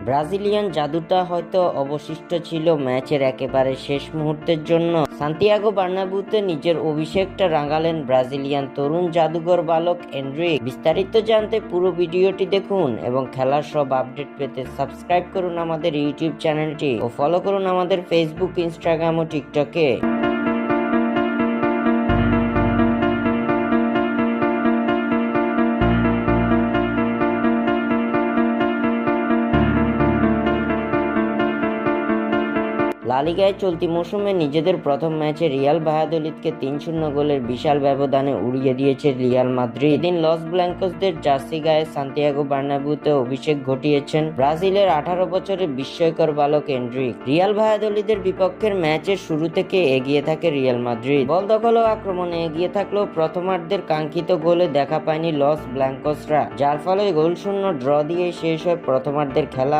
Brazilian জাদুটা হয়তো অবশিষ্ট ছিল ম্যাচের একেবারে শেষ মুহূর্তের জন্য। সান্তিয়াগো বার্নাব্যুতে নিজের অভিষেকটা রাঙালেন ব্রাজিলিয়ান তরুণ জাদুঘর বালক এনরিক। বিস্তারিত জানতে পুরো ভিডিওটি দেখুন এবং খেলার সব আপডেট পেতে সাবস্ক্রাইব করুন আমাদের ইউটিউব চ্যানেলটি ও ফলো করুন আমাদের ফেসবুক, ইনস্টাগ্রাম ও টিকটকে। লা লিগায় চলতি মৌসুমে নিজেদের প্রথম ম্যাচে রিয়াল ভায়াদোলিদকে ৩-০ গোলের বিশাল ব্যবধানে উড়িয়ে দিয়েছে রিয়াল মাদ্রিদ। এদিন লস ব্ল্যাঙ্কোসদের জার্সি গায়ে সান্তিয়াগো বার্নাব্যুতে অভিষেক ঘটিয়েছেন ব্রাজিলের ১৮ বছরের বিস্ময়কর বালক এনরিক। রিয়াল ভায়াদোলিদের বিপক্ষের ম্যাচের শুরু থেকে এগিয়ে থাকে রিয়াল মাদ্রিদ। বল দখল ও আক্রমণে এগিয়ে থাকলেও প্রথমার্ধের কাঙ্ক্ষিত গোলে দেখা পায়নি লস ব্ল্যাঙ্কোসরা, যার ফলে গোলশূন্য ড্র দিয়ে শেষ হয় প্রথমার্ধের খেলা।